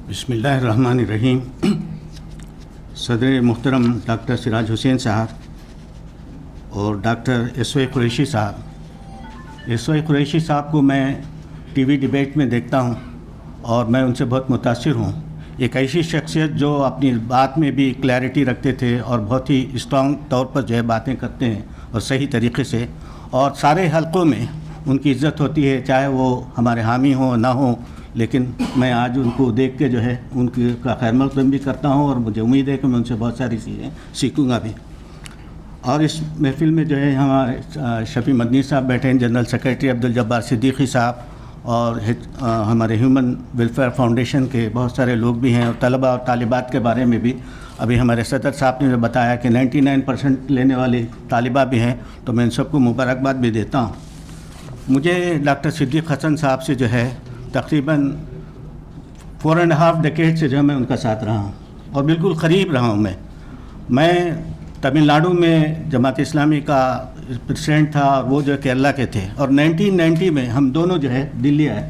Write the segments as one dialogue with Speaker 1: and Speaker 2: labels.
Speaker 1: بسم اللہ الرحمن الرحیم. صدر محترم ڈاکٹر سراج حسین صاحب اور ڈاکٹر ایس وائی قریشی صاحب کو میں ٹی وی ڈیبیٹ میں دیکھتا ہوں اور میں ان سے بہت متاثر ہوں. ایک ایسی شخصیت جو اپنی بات میں بھی کلیئرٹی رکھتے تھے اور بہت ہی اسٹرانگ طور پر جو ہے باتیں کرتے ہیں اور صحیح طریقے سے، اور سارے حلقوں میں ان کی عزت ہوتی ہے، چاہے وہ ہمارے حامی ہوں نہ ہوں. لیکن میں آج ان کو دیکھ کے جو ہے ان کی کا خیر مقدم بھی کرتا ہوں اور مجھے امید ہے کہ میں ان سے بہت ساری چیزیں سیکھوں گا بھی. اور اس محفل میں جو ہے ہمارے شفیع مدنی صاحب بیٹھے ہیں، جنرل سیکریٹری عبدالجبار صدیقی صاحب، اور ہمارے ہیومن ویلفیئر فاؤنڈیشن کے بہت سارے لوگ بھی ہیں، اور طلباء اور طالبات کے بارے میں بھی ابھی ہمارے صدر صاحب نے بتایا کہ 99% لینے والی طالبہ بھی ہیں، تو میں ان سب کو مبارکباد بھی دیتا ہوں. مجھے ڈاکٹر صدیق حسن صاحب سے جو ہے تقریباً 4.5 ڈیکیڈ سے جو ہے میں ان کا ساتھ رہا ہوں اور بالکل قریب رہا ہوں. میں تمل ناڈو میں جماعت اسلامی کا پریزیڈنٹ تھا اور وہ جو ہے کیرلا کے تھے، اور 1990 میں ہم دونوں جو ہے دلی آئے،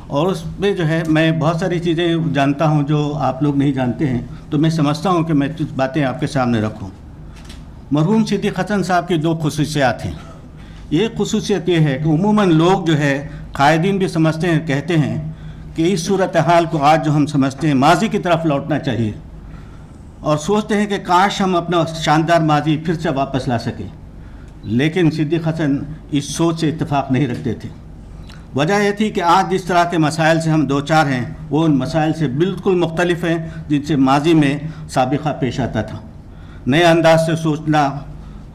Speaker 1: اور اس میں جو ہے میں بہت ساری چیزیں جانتا ہوں جو آپ لوگ نہیں جانتے ہیں، تو میں سمجھتا ہوں کہ میں کچھ باتیں آپ کے سامنے رکھوں. مرحوم صدیق حسن صاحب کی 2 خصوصیات ہیں. ایک خصوصیت یہ ہے کہ عموماً لوگ جو ہے قائدین بھی سمجھتے ہیں، کہتے ہیں کہ اس صورتحال کو آج جو ہم سمجھتے ہیں ماضی کی طرف لوٹنا چاہیے، اور سوچتے ہیں کہ کاش ہم اپنا شاندار ماضی پھر سے واپس لا سکیں. لیکن صدیق حسن اس سوچ سے اتفاق نہیں رکھتے تھے. وجہ یہ تھی کہ آج جس طرح کے مسائل سے ہم دوچار ہیں وہ ان مسائل سے بالکل مختلف ہیں جن سے ماضی میں سابقہ پیش آتا تھا. نئے انداز سے سوچنا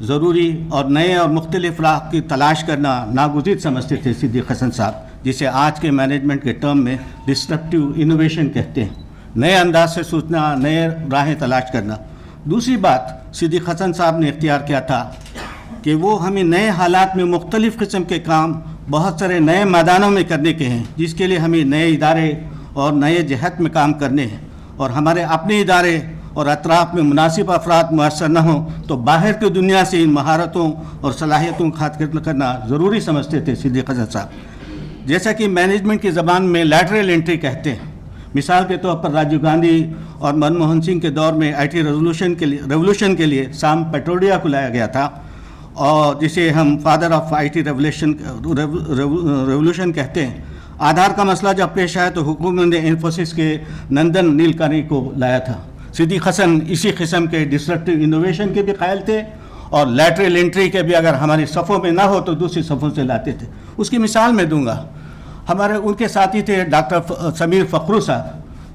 Speaker 1: ضروری اور نئے اور مختلف راہ کی تلاش کرنا ناگزیر سمجھتے تھے صدیق حسن صاحب، جسے آج کے مینجمنٹ کے ٹرم میں ڈسرپٹیو انوویشن کہتے ہیں. نئے انداز سے سوچنا، نئے راہیں تلاش کرنا. دوسری بات صدیق حسن صاحب نے اختیار کیا تھا کہ وہ ہمیں نئے حالات میں مختلف قسم کے کام بہت سارے نئے میدانوں میں کرنے کے ہیں، جس کے لیے ہمیں نئے ادارے اور نئے جہت میں کام کرنے ہیں، اور ہمارے اپنے ادارے اور اطراف میں مناسب افراد میسر نہ ہوں تو باہر کی دنیا سے ان مہارتوں اور صلاحیتوں کا خاطر کرنا ضروری سمجھتے تھے صدیق حسن صاحب. جیسا کہ مینجمنٹ کی زبان میں لیٹرل انٹری کہتے ہیں. مثال کے طور پر راجیو گاندھی اور منموہن سنگھ کے دور میں آئی ٹی ریولوشن کے لیے سام پیٹروڈیا کو لایا گیا تھا، اور جسے ہم father of I T revolution کہتے ہیں. آدھار کا مسئلہ جب پیش آیا تو حکومت نے انفوسس کے نندن نیلکانی کو لایا تھا. صدیق حسن اسی قسم کے ڈسرپٹیو انوویشن کے بھی قائل تھے، اور لیٹرل انٹری کے بھی اگر ہماری صفوں میں نہ ہو تو دوسری صفوں سے لاتے تھے. اس کی مثال میں دوں گا. ان کے ساتھی تھے ڈاکٹر سمیر فخرو صاحب،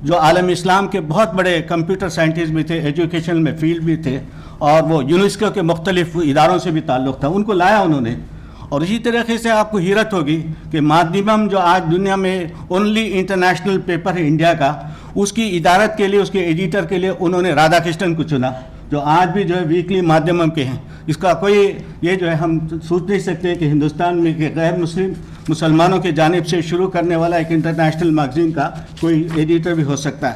Speaker 1: جو عالم اسلام کے بہت بڑے کمپیوٹر سائنٹسٹ بھی تھے، ایجوکیشن میں فیلڈ بھی تھے، اور وہ یونیسکو کے مختلف اداروں سے بھی تعلق تھا. ان کو لایا انہوں نے. اور اسی طریقے سے آپ کو حیرت ہوگی کہ مادھیمم جو آج دنیا میں اونلی انٹرنیشنل پیپر ہے انڈیا کا، اس کی ادارت کے لیے، اس کے ایڈیٹر کے لیے انہوں نے رادھا کرشنن کو چنا، جو آج بھی جو ہے ویکلی مادھیمم کے ہیں. اس کا کوئی یہ جو ہے ہم سوچ نہیں سکتے کہ ہندوستان میں کہ غیر مسلمانوں کی جانب سے شروع کرنے والا ایک انٹرنیشنل میگزین کا کوئی ایڈیٹر بھی ہو سکتا ہے.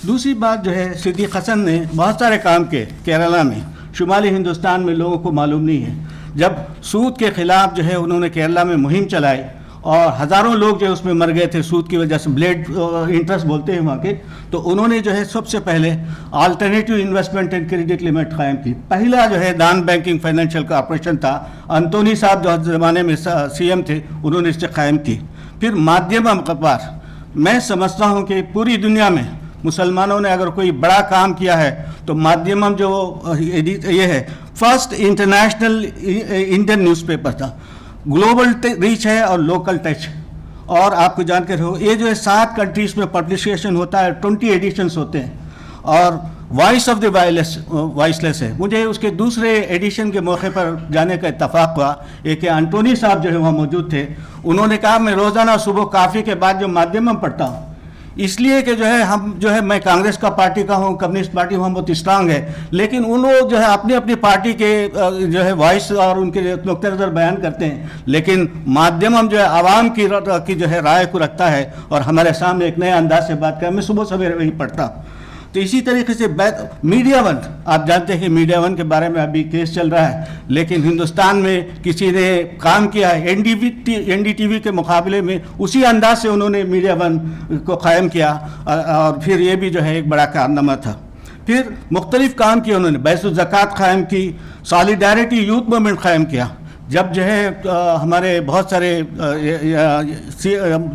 Speaker 1: دوسری بات جو ہے صدیق حسن نے بہت سارے کام کیے کیرلا میں. شمالی ہندوستان میں لوگوں کو معلوم نہیں ہے، جب سود کے خلاف جو ہے انہوں نے کیرلا میں مہم چلائی اور ہزاروں لوگ جو ہے اس میں مر گئے تھے سود کی وجہ سے، بلیڈ انٹرسٹ بولتے ہیں وہاں کے، تو انہوں نے جو ہے سب سے پہلے alternative investment and credit limit قائم کی. پہلا جو ہے نان بینکنگ فائنینشیل کارپوریشن تھا، انتونی صاحب جو زمانے میں سی ایم تھے انہوں نے اس سے قائم کی. پھر مادھیمم اخبار. میں سمجھتا ہوں کہ پوری دنیا میں مسلمانوں نے اگر کوئی بڑا کام کیا ہے تو مادھیمم جو یہ ہے first international Indian news paper تھا. گلوبل ریچ ہے اور لوکل ٹچ. اور آپ کو جان کر ہو یہ جو ہے 7 کنٹریز میں پبلیکیشن ہوتا ہے، 20 ایڈیشنز ہوتے ہیں، اور وائس آف دی وائس لیس ہے. مجھے اس کے دوسرے ایڈیشن کے موقع پر جانے کا اتفاق ہوا. ایک انٹونی صاحب جو ہے وہاں موجود تھے، انہوں نے کہا میں روزانہ صبح کافی کے بعد جو مادھیمم پڑھتا ہوں، اس لیے کہ جو ہے ہم جو ہے میں کانگریس کا پارٹی کا ہوں، کمیونسٹ پارٹی ہوں، بہت اسٹرانگ ہے، لیکن ان لوگ جو ہے اپنی اپنی پارٹی کے جو ہے وائس اور ان کے نقطۂ نظر بیان کرتے ہیں، لیکن مادھیمم جو ہے عوام کی جو ہے رائے کو رکھتا ہے اور ہمارے سامنے ایک نئے انداز سے بات کریں. میں صبح سویرے وہی پڑھتا ہوں. تو اسی طریقے سے میڈیا ون، آپ جانتے ہیں کہ میڈیا ون کے بارے میں ابھی کیس چل رہا ہے، لیکن ہندوستان میں کسی نے کام کیا ہے این ڈی ٹی وی کے مقابلے میں اسی انداز سے انہوں نے میڈیا ون کو قائم کیا، اور پھر یہ بھی جو ہے ایک بڑا کارنامہ تھا۔ پھر مختلف کام کیے انہوں نے، بیت الزکوٰۃ قائم کی، سالیڈیرٹی یوتھ موومنٹ قائم کیا، جب جو ہے ہمارے بہت سارے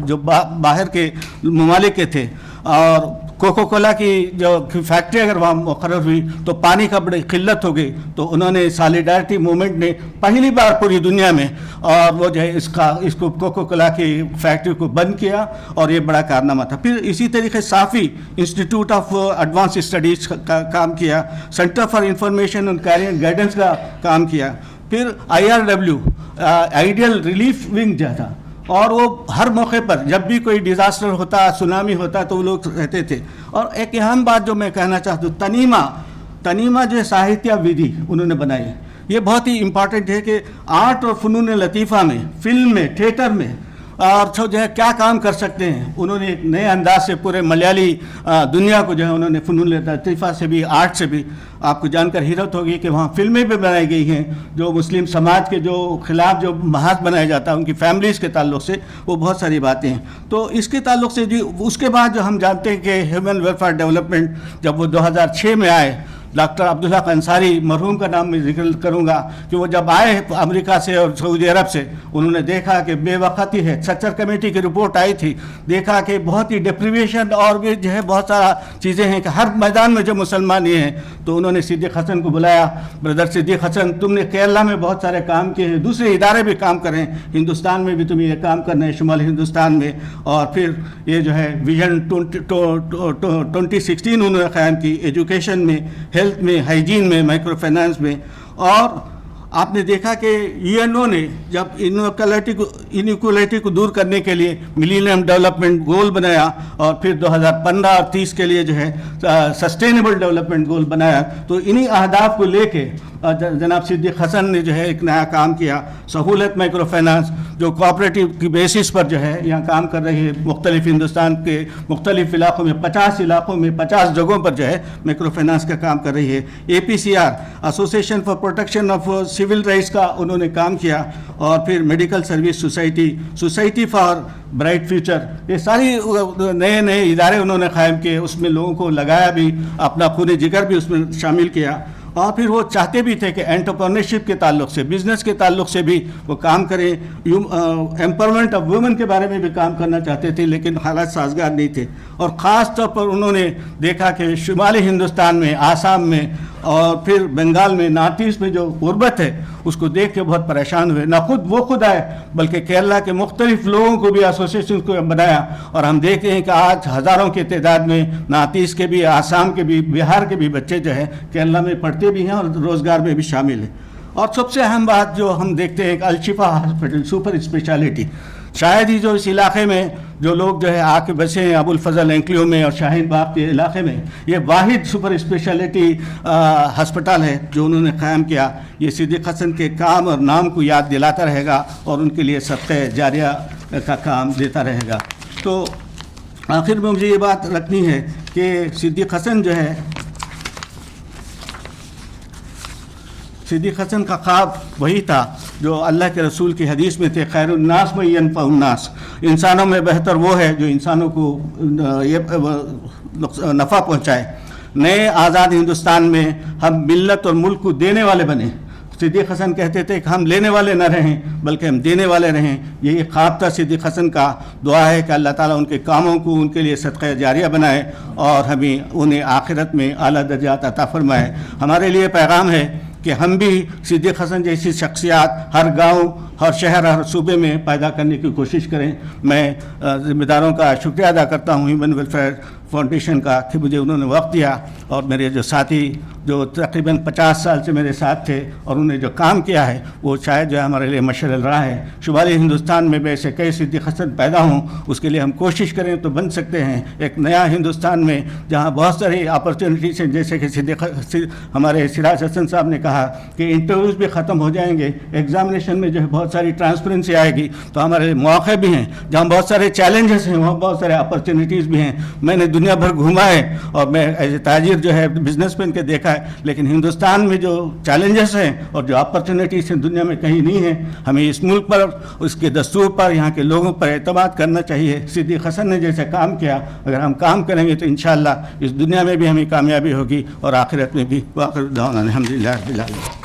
Speaker 1: جو باہر کے ممالک کے تھے، اور کوکو کولا کی جو فیکٹری اگر وہاں مقرر ہوئی تو پانی کا بڑی قلت ہو گئی، تو انہوں نے سالیڈیرٹی موومنٹ نے پہلی بار پوری دنیا میں، اور وہ جو ہے اس کو کوکو کولا کی فیکٹری کو بند کیا، اور یہ بڑا کارنامہ تھا۔ پھر اسی طریقے Safi institute of advance studies کا کام کیا، centre for information and career guidance کا کام کیا، پھر IRW آئیڈیل ریلیف ونگ جو تھا، اور وہ ہر موقع پر جب بھی کوئی ڈیزاسٹر ہوتا، سونامی ہوتا تو وہ لوگ رہتے تھے۔ اور ایک اہم بات جو میں کہنا چاہتا ہوں، تنیما جو ہے ساہتیہ ودھی انہوں نے بنائی ہے، یہ بہت ہی امپارٹنٹ ہے کہ آرٹ اور فنون لطیفہ میں، فلم میں، تھیٹر میں، اور جو ہے کیا کام کر سکتے ہیں، انہوں نے ایک نئے انداز سے پورے ملیالی دنیا کو جو ہے انہوں نے فنون لطیفہ سے بھی، آرٹ سے بھی، آپ کو جان کر حیرت ہوگی کہ وہاں فلمیں بھی بنائی گئی ہیں جو مسلم سماج کے جو خلاف جو محاذ بنایا جاتا ہے ان کی فیملیز کے تعلق سے، وہ بہت ساری باتیں ہیں۔ تو اس کے تعلق سے جی اس کے بعد جو ہم جانتے ہیں کہ ہیومن ویلفیئر ڈیولپمنٹ جب وہ 2006 میں آئے، ڈاکٹر عبدالحق انصاری مرحوم کا نام میں ذکر کروں گا کہ وہ جب آئے امریکہ سے اور سعودی عرب سے، انہوں نے دیکھا کہ بے وقتی ہے، سچر کمیٹی کی رپورٹ آئی تھی، دیکھا کہ بہت ہی ڈپریویشن اور بھی جو ہے بہت سارا چیزیں ہیں کہ ہر میدان میں جو مسلمان یہ ہیں، تو انہوں نے صدیق حسن کو بلایا، بردر صدیق حسن تم نے کیرلا میں بہت سارے کام کیے ہیں، دوسرے ادارے بھی کام کریں، ہندوستان میں بھی تمہیں یہ کام کرنا ہے، شمالی ہندوستان میں، اور پھر یہ جو ہے ویژن 2016 انہوں نے قائم کی، ایجوکیشن میں، ہیلتھ میں، ہائیجین میں، مائکرو فائنانس میں۔ اور آپ نے دیکھا کہ UNO نے جب انیکولیٹی کو دور کرنے کے لیے ملینیم ڈیولپمنٹ گول بنایا، اور پھر 2015 اور 30 کے لیے جو ہے سسٹینیبل ڈیولپمنٹ گول بنایا، تو انہی اہداف کو لے کے جناب صدیق حسن نے جو ہے ایک نیا کام کیا، سہولت مائکرو فائنانس، جو کوآپریٹیو کی بیسس پر جو ہے یہاں کام کر رہی ہے، مختلف ہندوستان کے مختلف علاقوں میں 50 علاقوں میں 50 جگہوں پر جو ہے مائکرو فائنانس کا کام کر رہی ہے۔ APCR association for protection of civil rights کا انہوں نے کام کیا، اور پھر medical service society for bright future, یہ ساری نئے ادارے انہوں نے قائم کیے، اس میں لوگوں کو لگایا بھی، اپنا خون جگر بھی اس میں شامل کیا۔ اور پھر وہ چاہتے بھی تھے کہ انٹرپرنرشپ کے تعلق سے، بزنس کے تعلق سے بھی وہ کام کریں، ایمپاورمنٹ آف ویمن کے بارے میں بھی کام کرنا چاہتے تھے، لیکن حالات سازگار نہیں تھے۔ اور خاص طور پر انہوں نے دیکھا کہ شمالی ہندوستان میں، آسام میں، اور پھر بنگال میں، نارتھ ایسٹ میں جو غربت ہے اس کو دیکھ کے بہت پریشان ہوئے، نہ خود آئے بلکہ کیرلا کے مختلف لوگوں کو بھی ایسوسیشن کو بنایا، اور ہم دیکھتے ہیں کہ آج ہزاروں کی تعداد میں نارتھ ایسٹ کے بھی، آسام کے بھی، بہار کے بھی بچے جو ہے کیرلا میں پڑھتے بھی ہیں اور روزگار میں بھی شامل ہیں۔ اور سب سے اہم بات جو ہم دیکھتے ہیں کہ الشفا ہاسپٹل سپر اسپیشلٹی، شاید ہی جو اس علاقے میں جو لوگ جو ہے آ کے بسے ہیں ابو الفضل اینکلیو میں اور شاہین باغ کے علاقے میں، یہ واحد سپر اسپیشلٹی ہسپتال ہے جو انہوں نے قائم کیا۔ یہ صدیق حسن کے کام اور نام کو یاد دلاتا رہے گا، اور ان کے لیے صدقہ جاریہ کا کام دیتا رہے گا۔ تو آخر میں مجھے یہ بات رکھنی ہے کہ صدیق حسن جو ہے، صدیق حسن کا خواب وہی تھا جو اللہ کے رسول کی حدیث میں تھے، خیر الناس من ینفع الناس، انسانوں میں بہتر وہ ہے جو انسانوں کو نفع پہنچائے۔ نئے آزاد ہندوستان میں ہم ملت اور ملک کو دینے والے بنیں۔ صدیق حسن کہتے تھے کہ ہم لینے والے نہ رہیں بلکہ ہم دینے والے رہیں، یہی خواب تھا صدیق حسن کا۔ دعا ہے کہ اللہ تعالیٰ ان کے کاموں کو ان کے لیے صدقہ جاریہ بنائے، اور ہمیں انہیں آخرت میں اعلیٰ درجات عطا فرمائے۔ ہمارے لیے پیغام ہے کہ ہم بھی صدیق حسن جیسی شخصیات ہر گاؤں، ہر شہر، ہر صوبے میں پیدا کرنے کی کوشش کریں۔ میں ذمہ داروں کا شکریہ ادا کرتا ہوں ہیومن ویلفیئر فاؤنڈیشن کا کہ مجھے انہوں نے وقت دیا، اور میرے جو ساتھی جو تقریباً 50 سال سے میرے ساتھ تھے اور انہوں نے جو کام کیا ہے وہ شاید جو ہے ہمارے لیے مشعل راہ ہے۔ شمالی ہندوستان میں ایسے کئی صدیق حسن پیدا ہوں، اس کے لیے ہم کوشش کریں تو بن سکتے ہیں ایک نیا ہندوستان میں جہاں بہت ساری اپرچونیٹیز ہیں، جیسے کہ ہمارے سراج حسن صاحب نے کہا کہ انٹرویوز بھی ختم ہو جائیں گے، ایگزامینیشن میں جو ہے بہت ساری ٹرانسپیرنسی آئے گی، تو ہمارے مواقع بھی ہیں، جہاں بہت سارے چیلنجز ہیں وہاں بہت سارے اپرچونیٹیز بھی ہیں۔ میں نے دنیا بھر گھوما ہے اور میں ایز اے تاجر جو ہے بزنس مین کے دیکھا ہے، لیکن ہندوستان میں جو چیلنجز ہیں اور جو اپرچونیٹیز ہیں دنیا میں کہیں نہیں ہیں. ہمیں اس ملک پر، اس کے دستور پر، یہاں کے لوگوں پر اعتماد کرنا چاہیے. صدیق حسن نے جیسے کام کیا، اگر ہم کام کریں گے تو انشاءاللہ اس دنیا میں بھی ہمیں کامیابی ہوگی اور آخرت میں بھی. وآخر دعوانا الحمدللہ رب العالمین.